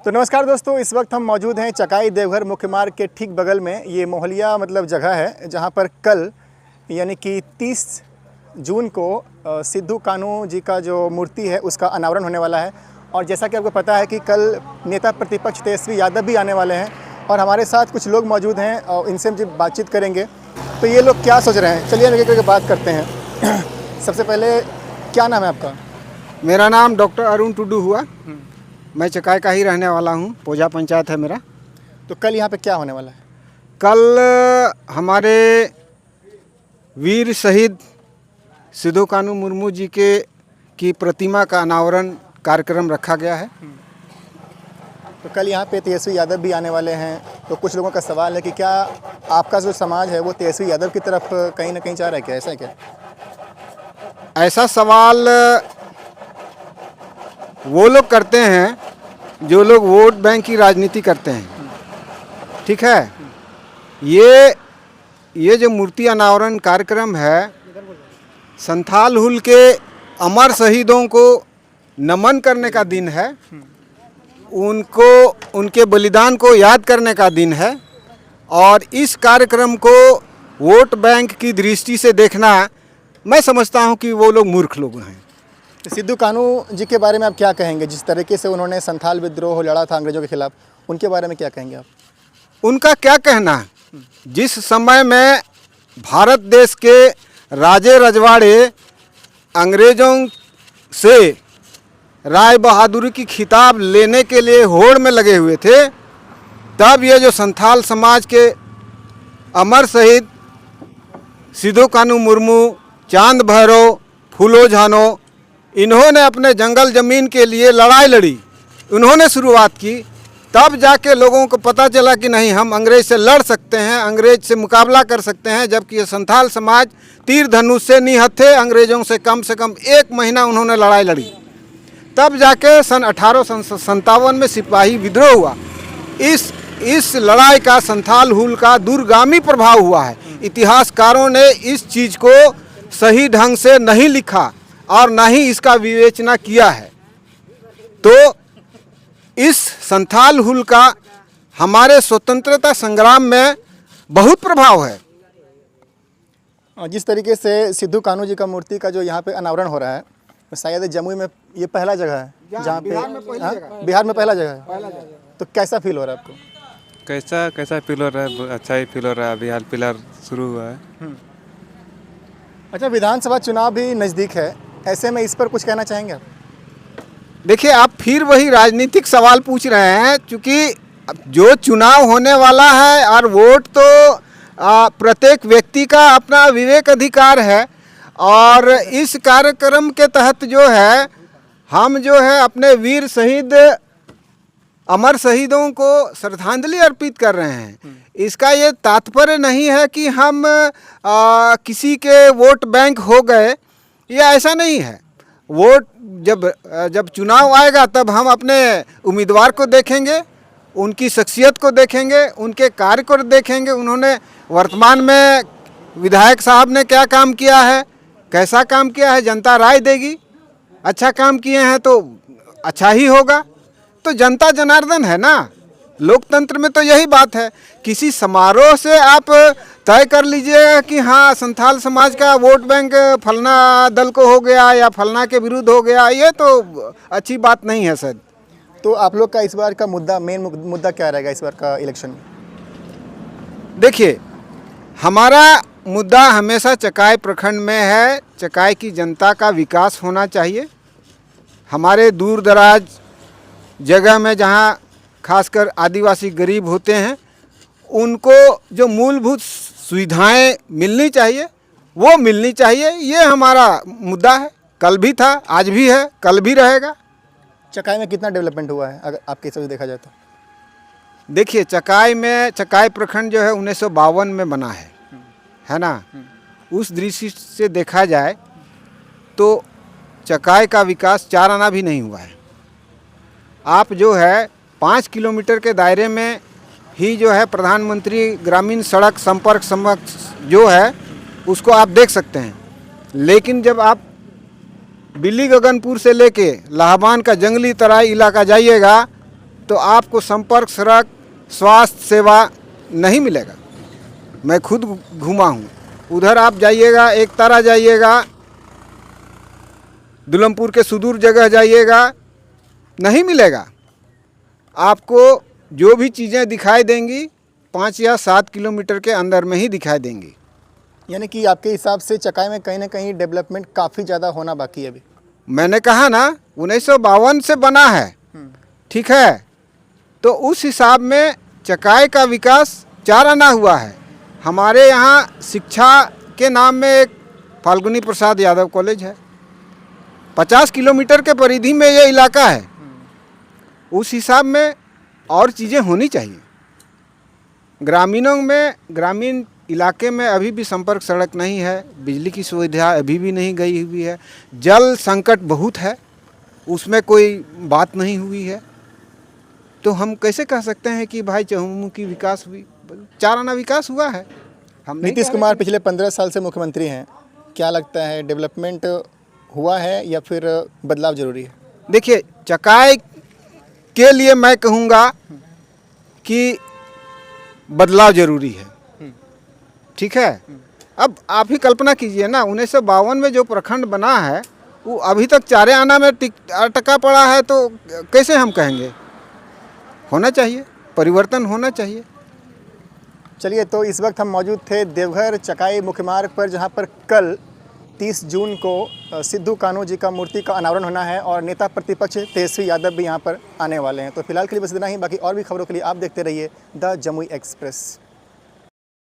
तो नमस्कार दोस्तों, इस वक्त हम मौजूद हैं चकाई देवघर मुख्य मार्ग के ठीक बगल में। ये मोहलिया मतलब जगह है जहाँ पर कल यानी कि 30 जून को सिद्धू कान्हू जी का जो मूर्ति है उसका अनावरण होने वाला है। और जैसा कि आपको पता है कि कल नेता प्रतिपक्ष तेजस्वी यादव भी आने वाले हैं और हमारे साथ कुछ लोग मौजूद हैं और इनसे हम बातचीत करेंगे। तो ये लोग क्या सोच रहे हैं, चलिए हम एक एक बात करते हैं। सबसे पहले क्या नाम है आपका? मेरा नाम डॉक्टर अरुण टुडू हुआ। मैं चकाई का ही रहने वाला हूँ। पोजा पंचायत है मेरा। तो कल यहाँ पे क्या होने वाला है? कल हमारे वीर शहीद सिद्धू कान्हू मुर्मू जी की प्रतिमा का अनावरण कार्यक्रम रखा गया है। तो कल यहाँ पे तेजस्वी यादव भी आने वाले हैं। तो कुछ लोगों का सवाल है कि क्या आपका जो समाज है वो तेजस्वी यादव की तरफ कहीं ना कहीं जा रहा है, क्या ऐसा है क्या? ऐसा सवाल वो लोग करते हैं जो लोग वोट बैंक की राजनीति करते हैं, ठीक है। ये जो मूर्ति अनावरण कार्यक्रम है, संथाल हुल के अमर शहीदों को नमन करने का दिन है, उनके बलिदान को याद करने का दिन है। और इस कार्यक्रम को वोट बैंक की दृष्टि से देखना, मैं समझता हूं कि वो लोग मूर्ख लोग हैं। सिद्धू कान्हू जी के बारे में आप क्या कहेंगे? जिस तरीके से उन्होंने संथाल विद्रोह लड़ा था अंग्रेजों के खिलाफ, उनके बारे में क्या कहेंगे आप? उनका क्या कहना है? जिस समय में भारत देश के राजे रजवाड़े अंग्रेजों से राय बहादुरी की खिताब लेने के लिए होड़ में लगे हुए थे, तब ये जो संथाल समाज के अमर शहीद सिद्धू कान्हू मुर्मू, चांद भैरव, फूलो झानो, इन्होंने अपने जंगल ज़मीन के लिए लड़ाई लड़ी, उन्होंने शुरुआत की। तब जाके लोगों को पता चला कि नहीं, हम अंग्रेज से लड़ सकते हैं, अंग्रेज से मुकाबला कर सकते हैं। जबकि ये संथाल समाज तीर धनुष से निहत्थे अंग्रेजों से कम 1 महीना उन्होंने लड़ाई लड़ी। तब जाके सन 1857 में सिपाही विद्रोह हुआ। इस लड़ाई का संथाल हुल का दूरगामी प्रभाव हुआ है। इतिहासकारों ने इस चीज़ को सही ढंग से नहीं लिखा और न ही इसका विवेचना किया है। तो इस संथाल हुल का हमारे स्वतंत्रता संग्राम में बहुत प्रभाव है। जिस तरीके से सिद्धू कान्हू जी का मूर्ति का जो यहाँ पे अनावरण हो रहा है, तो शायद जमुई में ये पहला जगह है जहाँ पे बिहार में पहला जगह है। तो कैसा फील हो रहा है आपको? कैसा फील हो रहा है? अच्छा ही फील हो रहा है। अभी हाल फिलहाल शुरू हुआ है। अच्छा, विधानसभा चुनाव भी नज़दीक है, ऐसे में इस पर कुछ कहना चाहेंगे आप? देखिए, आप फिर वही राजनीतिक सवाल पूछ रहे हैं, क्योंकि जो चुनाव होने वाला है और वोट तो प्रत्येक व्यक्ति का अपना विवेक अधिकार है। और इस कार्यक्रम के तहत जो है, हम जो है अपने वीर शहीद अमर शहीदों को श्रद्धांजलि अर्पित कर रहे हैं। इसका ये तात्पर्य नहीं है कि हम किसी के वोट बैंक हो गए, ये ऐसा नहीं है। वोट जब चुनाव आएगा तब हम अपने उम्मीदवार को देखेंगे, उनकी शख्सियत को देखेंगे, उनके कार्य को देखेंगे। उन्होंने वर्तमान में विधायक साहब ने क्या काम किया है, कैसा काम किया है, जनता राय देगी। अच्छा काम किए हैं तो अच्छा ही होगा। तो जनता जनार्दन है ना, लोकतंत्र में तो यही बात है। किसी समारोह से आप तय कर लीजिएगा कि हाँ, संथाल समाज का वोट बैंक फलना दल को हो गया या फलना के विरुद्ध हो गया, ये तो अच्छी बात नहीं है सर। तो आप लोग का इस बार का मेन मुद्दा क्या रहेगा इस बार का इलेक्शन में? देखिए, हमारा मुद्दा हमेशा चकाई प्रखंड में है। चकाई की जनता का विकास होना चाहिए। हमारे दूर दराज जगह में जहाँ खासकर आदिवासी गरीब होते हैं, उनको जो मूलभूत सुविधाएं मिलनी चाहिए वो मिलनी चाहिए। ये हमारा मुद्दा है। कल भी था, आज भी है, कल भी रहेगा। चकाई में कितना डेवलपमेंट हुआ है अगर आपके हिसाब से देखा जाए तो? देखिए, चकाई प्रखंड जो है 1952 में बना है ना। उस दृष्टि से देखा जाए तो चकाई का विकास 4 आना भी नहीं हुआ है। आप जो है 5 किलोमीटर के दायरे में ही जो है प्रधानमंत्री ग्रामीण सड़क संपर्क जो है उसको आप देख सकते हैं। लेकिन जब आप बिल्ली गगनपुर से लेके लाहबान का जंगली तराई इलाका जाइएगा तो आपको संपर्क सड़क, स्वास्थ्य सेवा नहीं मिलेगा। मैं खुद घूमा हूँ, उधर आप जाइएगा, एक तारा जाइएगा, दुलमपुर के सुदूर जगह जाइएगा, नहीं मिलेगा। आपको जो भी चीज़ें दिखाई देंगी 5 या 7 किलोमीटर के अंदर में ही दिखाई देंगी। यानी कि आपके हिसाब से चकाई में कहीं ना कहीं डेवलपमेंट काफ़ी ज़्यादा होना बाकी है अभी। मैंने कहा ना 1952 से बना है, ठीक है, तो उस हिसाब में चकाई का विकास 4 आना हुआ है। हमारे यहाँ शिक्षा के नाम में एक फाल्गुनी प्रसाद यादव कॉलेज है, 50 किलोमीटर के परिधि में ये इलाका है। उस हिसाब में और चीज़ें होनी चाहिए। ग्रामीणों में, ग्रामीण इलाके में अभी भी संपर्क सड़क नहीं है, बिजली की सुविधा अभी भी नहीं गई हुई है, जल संकट बहुत है, उसमें कोई बात नहीं हुई है। तो हम कैसे कह सकते हैं कि भाई चहुमुखी विकास हुई? 4 आना विकास हुआ है। हम नहीं नीतीश कह कुमार पिछले 15 साल से मुख्यमंत्री हैं, क्या लगता है डेवलपमेंट हुआ है या फिर बदलाव ज़रूरी है? देखिए, चकाई के लिए मैं कहूँगा कि बदलाव जरूरी है, ठीक है। अब आप ही कल्पना कीजिए ना, 1952 में जो प्रखंड बना है वो अभी तक 4 आना में अटका पड़ा है, तो कैसे हम कहेंगे? होना चाहिए, परिवर्तन होना चाहिए। चलिए, तो इस वक्त हम मौजूद थे देवघर चकाई मुख्य मार्ग पर, जहां पर कल 30 जून को सिद्धू कान्हू जी का मूर्ति का अनावरण होना है और नेता प्रतिपक्ष तेजस्वी यादव भी यहां पर आने वाले हैं। तो फिलहाल के लिए बस इतना ही। बाकी और भी खबरों के लिए आप देखते रहिए द जमुई एक्सप्रेस।